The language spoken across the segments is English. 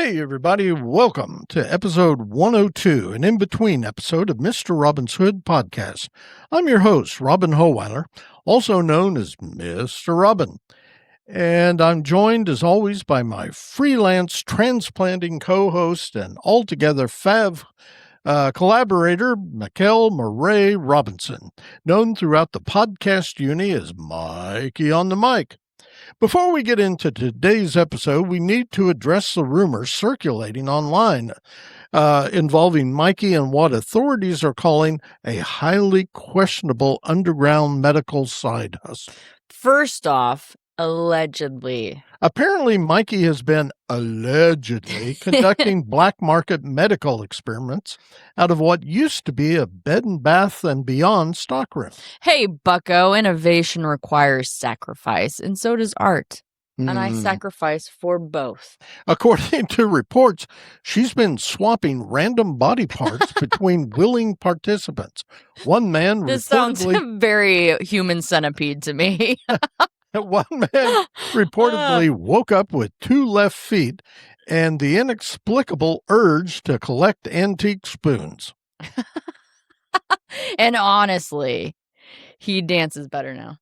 Hey, everybody. Welcome to episode 102, an in-between episode of Mr. Robin's Hood podcast. I'm your host, Robin Hohweiler, also known as Mr. Robin. And I'm joined, as always, by my freelance transplanting co-host and altogether collaborator, Mikel Mauree Robinson, known throughout the podcast uni as Mikey-on-the-Mic. Before we get into today's episode, we need to address the rumors circulating online involving Mikey and what authorities are calling a highly questionable underground medical side hustle. First off, allegedly. Apparently, Mikey has been allegedly conducting black market medical experiments out of what used to be a Bed and Bath and Beyond stockroom. Hey, bucko, innovation requires sacrifice, and so does art. And I sacrifice for both. According to reports, she's been swapping random body parts between willing participants. One man This sounds very human centipede to me. One man reportedly woke up with 2 left feet and the inexplicable urge to collect antique spoons. And honestly, he dances better now.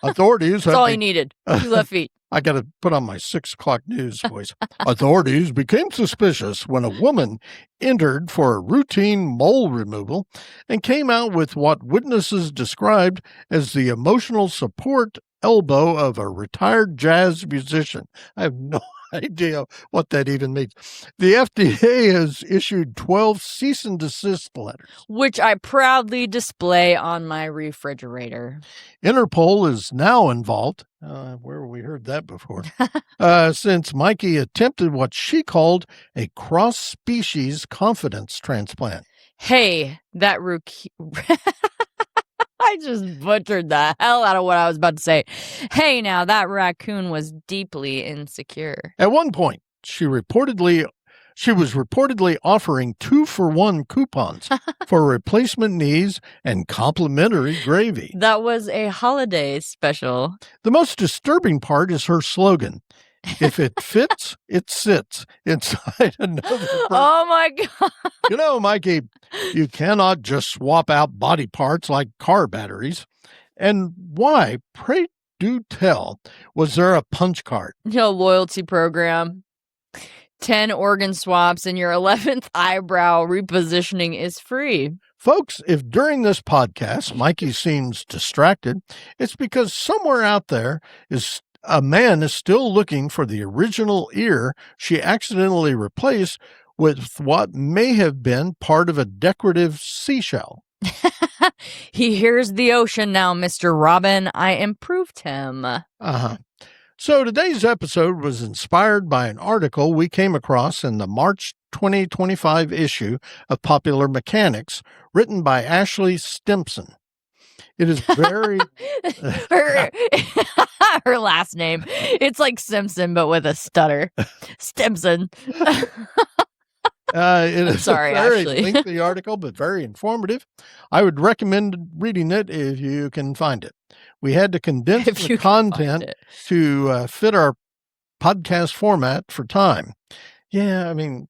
Authorities That's all he needed. 2 left feet. I got to put on my 6 o'clock news voice. Authorities became suspicious when a woman entered for a routine mole removal and came out with what witnesses described as the emotional support elbow of a retired jazz musician. I have no idea what that even means. The FDA has issued 12 cease and desist letters, which I proudly display on my refrigerator. Interpol is now involved. Where have we heard that before? Since Mikey attempted what she called a cross-species confidence transplant. Hey, that I just butchered the hell out of what I was about to say. Hey, now, that raccoon was deeply insecure. At one point, she was reportedly offering 2-for-1 coupons for replacement knees and complimentary gravy. That was a holiday special. The most disturbing part is her slogan. If it fits, it sits inside another person. Oh, my God. You know, Mikey, you cannot just swap out body parts like car batteries. And why, pray do tell, was there a punch card? Loyalty program. 10 organ swaps and your 11th eyebrow repositioning is free. Folks, if during this podcast Mikey seems distracted, it's because somewhere out there a man is still looking for the original ear she accidentally replaced with what may have been part of a decorative seashell. He hears the ocean now, Mr. Robin. I improved him. So today's episode was inspired by an article we came across in the March 2025 issue of Popular Mechanics, written by Ashley Stimson. It is very... her last name. It's like Simpson, but with a stutter. Stimson. It is sorry, a very Ashley. lengthy article, but very informative. I would recommend reading it if you can find it. We had to condense the content to fit our podcast format for time. Yeah, I mean,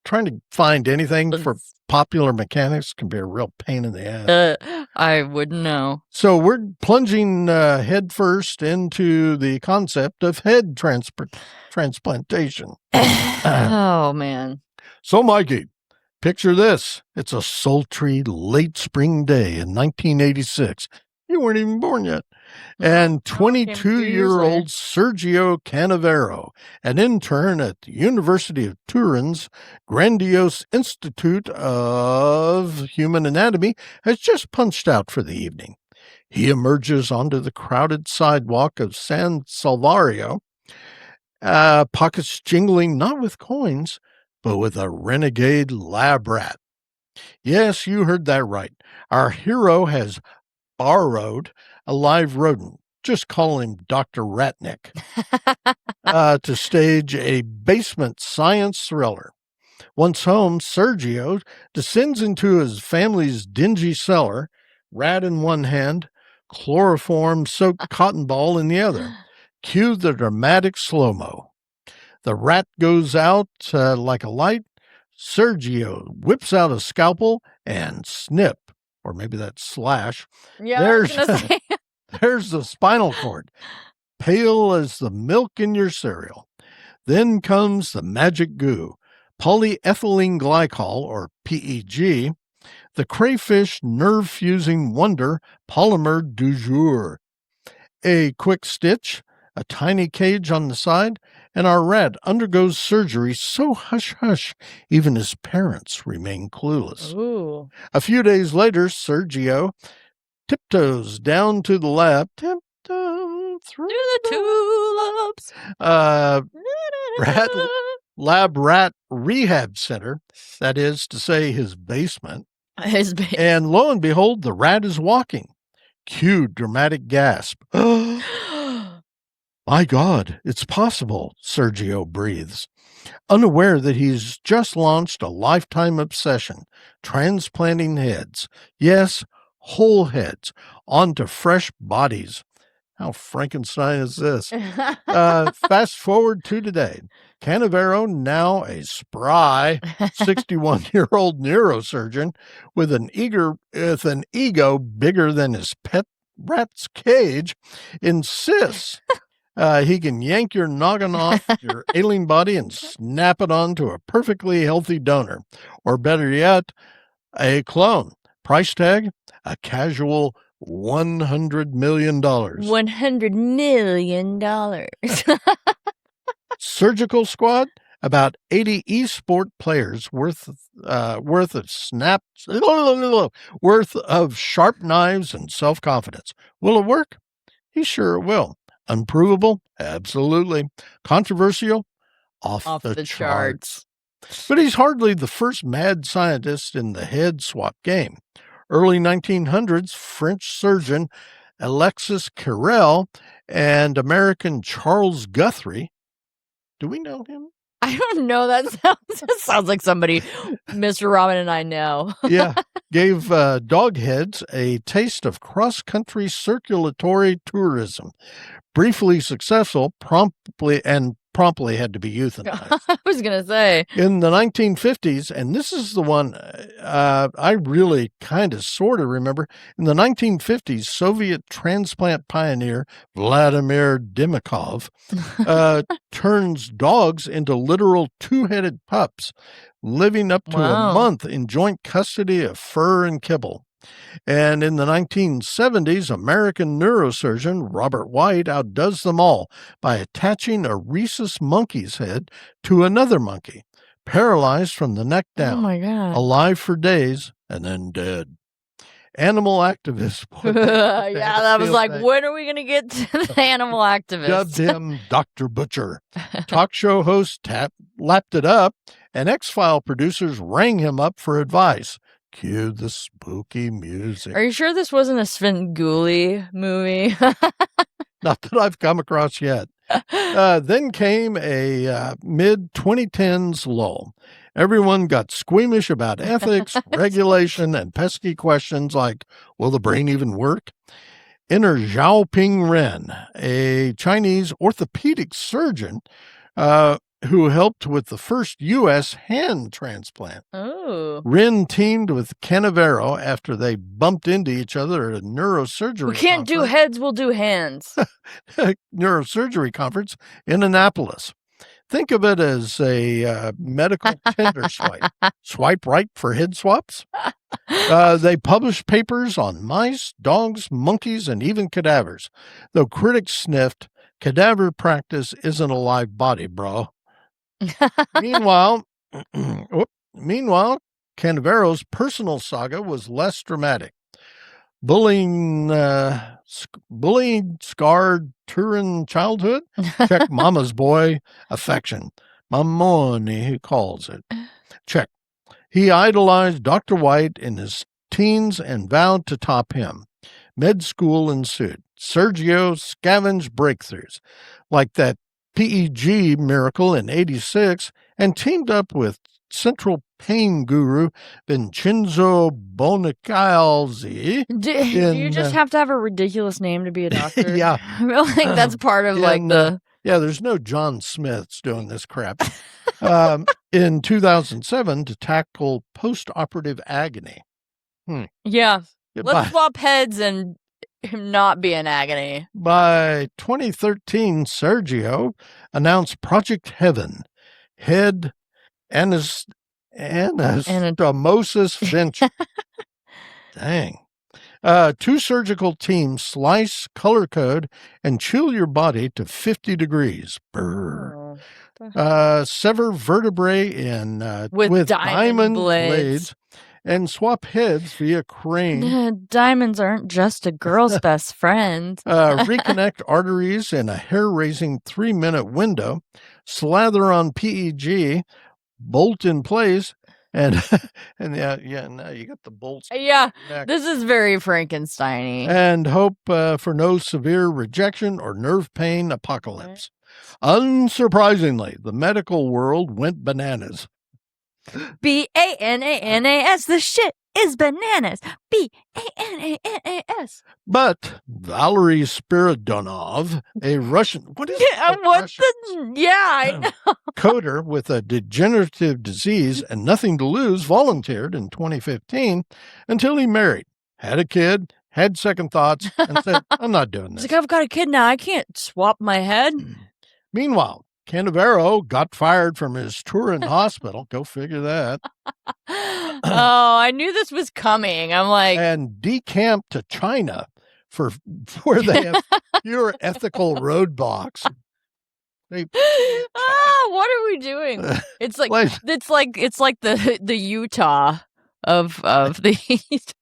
trying to find anything for Popular Mechanics can be a real pain in the ass. I wouldn't know. So we're plunging headfirst into the concept of head transplantation. Oh, man. So, Mikey, picture this. It's a sultry late spring day in 1986. You weren't even born yet. And 22-year-old Sergio Canavero, an intern at the University of Turin's grandiose Institute of Human Anatomy, has just punched out for the evening. He emerges onto the crowded sidewalk of San Salvario, pockets jingling not with coins, but with a renegade lab rat. Yes, you heard that right. Our hero has borrowed a live rodent, just call him Dr. Ratnick, to stage a basement science thriller. Once home, Sergio descends into his family's dingy cellar, rat in one hand, chloroform-soaked cotton ball in the other. Cue the dramatic slow-mo. The rat goes out like a light. Sergio whips out a scalpel and snip, or maybe that's slash. Yeah, I was There's gonna say. there's the spinal cord, pale as the milk in your cereal. Then comes the magic goo, polyethylene glycol, or PEG, the crayfish nerve-fusing wonder polymer du jour. A quick stitch, a tiny cage on the side, and our rat undergoes surgery so hush-hush, even his parents remain clueless. Ooh. A few days later, Sergio tiptoes down to the lab, tiptoe through the tulips. Lab rat rehab center, that is to say his basement. And lo and behold, the rat is walking. Cue dramatic gasp. My God, it's possible, Sergio breathes, unaware that he's just launched a lifetime obsession, transplanting heads. Yes, whole heads onto fresh bodies. How Frankenstein is this? Fast forward to today. Canavero, now a spry 61-year-old neurosurgeon with an ego bigger than his pet rat's cage, insists he can yank your noggin off your ailing body and snap it onto a perfectly healthy donor. Or better yet, a clone. Price tag, a casual $100 million. $100 million. Surgical squad, about 80 esport players worth of sharp knives and self-confidence. Will it work? He sure will. Unprovable? Absolutely. Controversial? Off the charts. But he's hardly the first mad scientist in the head swap game. Early 1900s, French surgeon Alexis Carrel and American Charles Guthrie. Do we know him? I don't know. That sounds like somebody Mr. Robin and I know. Yeah. Gave dog heads a taste of cross-country circulatory tourism. Briefly successful, promptly had to be euthanized. I was going to say. In the 1950s, and this is the one I really kind of sort of remember. In the 1950s, Soviet transplant pioneer Vladimir Dimitrov turns dogs into literal two-headed pups, living up to a month in joint custody of fur and kibble. And in the 1970s, American neurosurgeon Robert White outdoes them all by attaching a rhesus monkey's head to another monkey, paralyzed from the neck down, oh my God, alive for days, and then dead. Animal activists. Yeah, that was like, when are we going to get to the animal activists? Dubbed him Dr. Butcher. Talk show hosts lapped it up, and X-File producers rang him up for advice. Cue the spooky music. Are you sure this wasn't a Svengoolie movie? Not that I've come across yet. Then came a mid-2010s lull. Everyone got squeamish about ethics, regulation, and pesky questions like, will the brain even work? Enter Xiaoping Ren, a Chinese orthopedic surgeon who helped with the first U.S. hand transplant. Oh. Ren teamed with Canavero after they bumped into each other at a neurosurgery We can't do heads, we'll do hands. neurosurgery conference in Annapolis. Think of it as a medical Tinder swipe. Swipe right for head swaps. They published papers on mice, dogs, monkeys, and even cadavers. Though critics sniffed, cadaver practice isn't a live body, bro. Meanwhile, Canavero's personal saga was less dramatic. Bullying scarred Turin childhood. Check mama's boy affection. Mamoni, he calls it. Check. He idolized Dr. White in his teens and vowed to top him. Med school ensued. Sergio scavenged breakthroughs like that PEG miracle in '86 and teamed up with central pain guru Vincenzo Bonicalzi. Do you just have to have a ridiculous name to be a doctor? Yeah. I feel like that's part of Yeah, there's no John Smiths doing this crap. In 2007, to tackle post-operative agony. Yeah. By, Let's swap heads and him not be in agony. By 2013, Sergio announced Project Heaven, head anastomosis venture. Dang. 2 surgical teams slice, color code, and chill your body to 50 degrees. Brr. Sever vertebrae with diamond blades and swap heads via crane. Diamonds aren't just a girl's best friend. Reconnect arteries in a hair-raising 3-minute window. Slather on PEG, bolt in place, and now you got the bolts. Yeah, this is very Frankenstein-y. And hope for no severe rejection or nerve pain apocalypse. Unsurprisingly, the medical world went bananas. B-A-N-A-N-A-S. The shit is bananas. B-A-N-A-N-A-S. But Valery Spiridonov, a Russian... What is Russian? I know. Coder with a degenerative disease and nothing to lose, volunteered in 2015 until he married, had a kid, had second thoughts, and said, I'm not doing this. He's like, I've got a kid now. I can't swap my head. Meanwhile, Canavero got fired from his tour in the hospital. Go figure that. Oh, I knew this was coming. I'm like... And decamped to China where they have fewer ethical roadblocks. What are we doing? It's like the Utah of the East.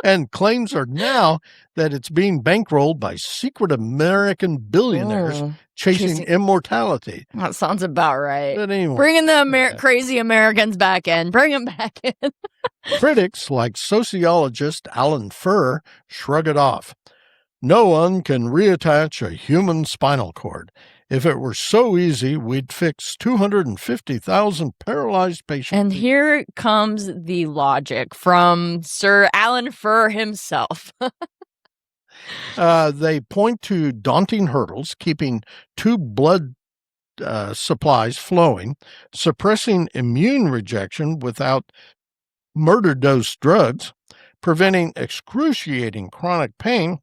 And claims are now that it's being bankrolled by secret American billionaires chasing immortality. That sounds about right. But anyway, bringing the crazy Americans back in. Bring them back in. Critics like sociologist Alan Furr shrug it off. No one can reattach a human spinal cord. If it were so easy, we'd fix 250,000 paralyzed patients. And here comes the logic from Sir Alan Furr himself. They point to daunting hurdles, keeping 2 blood supplies flowing, suppressing immune rejection without murder dose drugs, preventing excruciating chronic pain,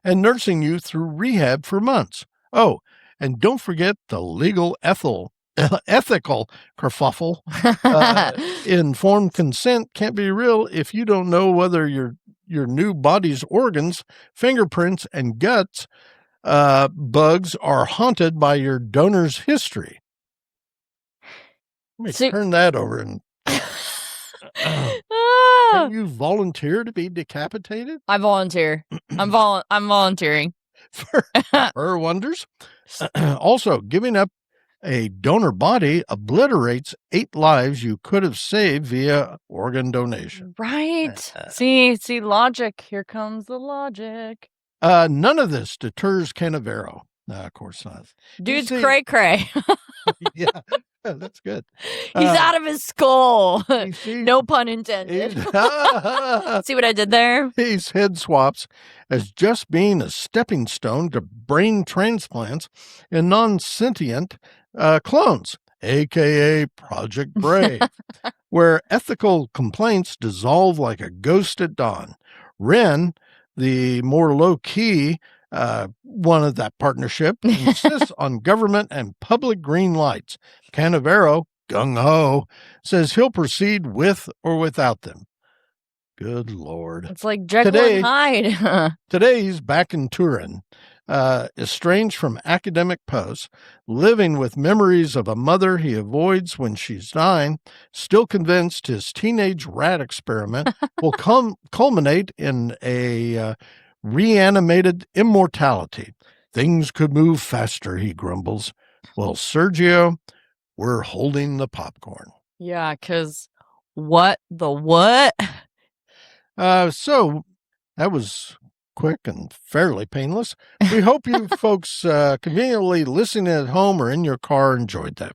and nursing you through rehab for months. Oh, and don't forget the legal ethical kerfuffle. Informed consent can't be real if you don't know whether your new body's organs, fingerprints, and guts bugs are haunted by your donor's history. Let me turn that over and... Can you volunteer to be decapitated? I volunteer. I'm volunteering. For wonders. Also, giving up a donor body obliterates 8 lives you could have saved via organ donation. Right. See, logic. Here comes the logic. None of this deters Canavero. No, of course not. Dude's cray-cray. Yeah, that's good. He's out of his skull. No pun intended. See what I did there? These head swaps as just being a stepping stone to brain transplants in non-sentient clones, a.k.a. Project Brave, where ethical complaints dissolve like a ghost at dawn. Wren, the more low-key one of that partnership, insists on government and public green lights. Canavero, gung-ho, says he'll proceed with or without them. Good Lord. It's like Jekyll and Hyde. Today he's back in Turin, estranged from academic posts, living with memories of a mother he avoids when she's dying, still convinced his teenage rat experiment will culminate in a reanimated immortality. Things could move faster, he grumbles. Well, Sergio, we're holding the popcorn. Yeah, because what? So that was quick and fairly painless. We hope you folks conveniently listening at home or in your car enjoyed that.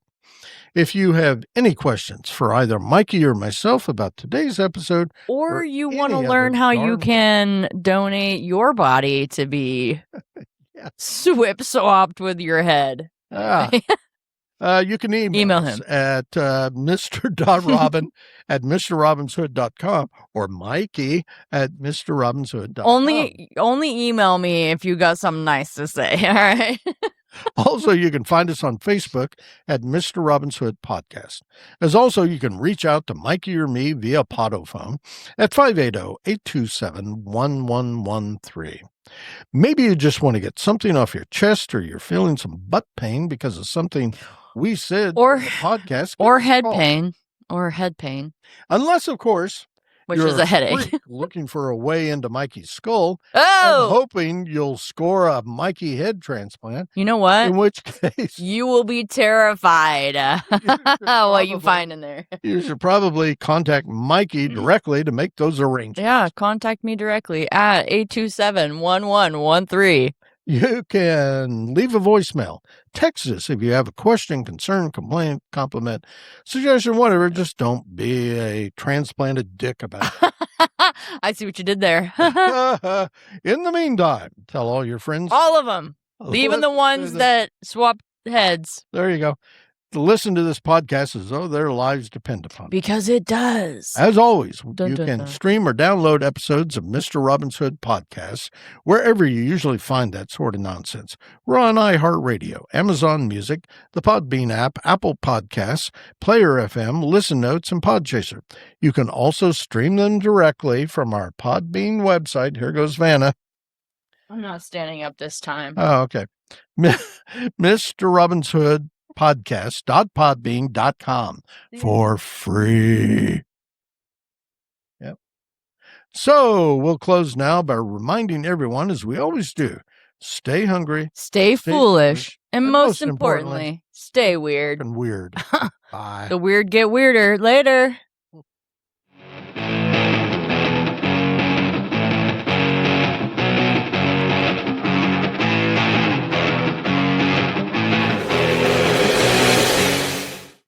If you have any questions for either Mikey or myself about today's episode, or you want to learn how you can donate your body to be Swip-swapped with your head. You can email us him at mr.robin at mrrobinshood.com or Mikey at mrrobinshood.com. Only email me if you got something nice to say. All right. Also, you can find us on Facebook at Mr. Robin's Hood Podcast. As also, you can reach out to Mikey or me via Podophone at 580-827-1113. Maybe you just want to get something off your chest, or you're feeling some butt pain because of something we said or on the podcast. Or head pain. Or head pain. Unless, of course, which is a headache. Looking for a way into Mikey's skull. Oh! And hoping you'll score a Mikey head transplant. You know what? In which case, you will be terrified what you find in there. You should probably contact Mikey directly to make those arrangements. Yeah, contact me directly at 827-1113. You can leave a voicemail. Text us if you have a question, concern, complaint, compliment, suggestion, whatever. Just don't be a transplanted dick about it. I see what you did there. In the meantime, tell all your friends. All of them. Even the ones that swap heads. There you go. To listen to this podcast as though their lives depend upon it. Because it does. As always, you can stream or download episodes of Mr. Robin's Hood Podcasts wherever you usually find that sort of nonsense. We're on iHeartRadio, Amazon Music, the Podbean app, Apple Podcasts, Player FM, Listen Notes, and Podchaser. You can also stream them directly from our Podbean website. Here goes Vanna. I'm not standing up this time. Oh, okay. Mr. Robin's Hood podcast.podbean.com for free. Yep. So we'll close now by reminding everyone, as we always do, stay hungry, stay foolish, and most importantly, stay weird. And weird. Bye. The weird get weirder. Later.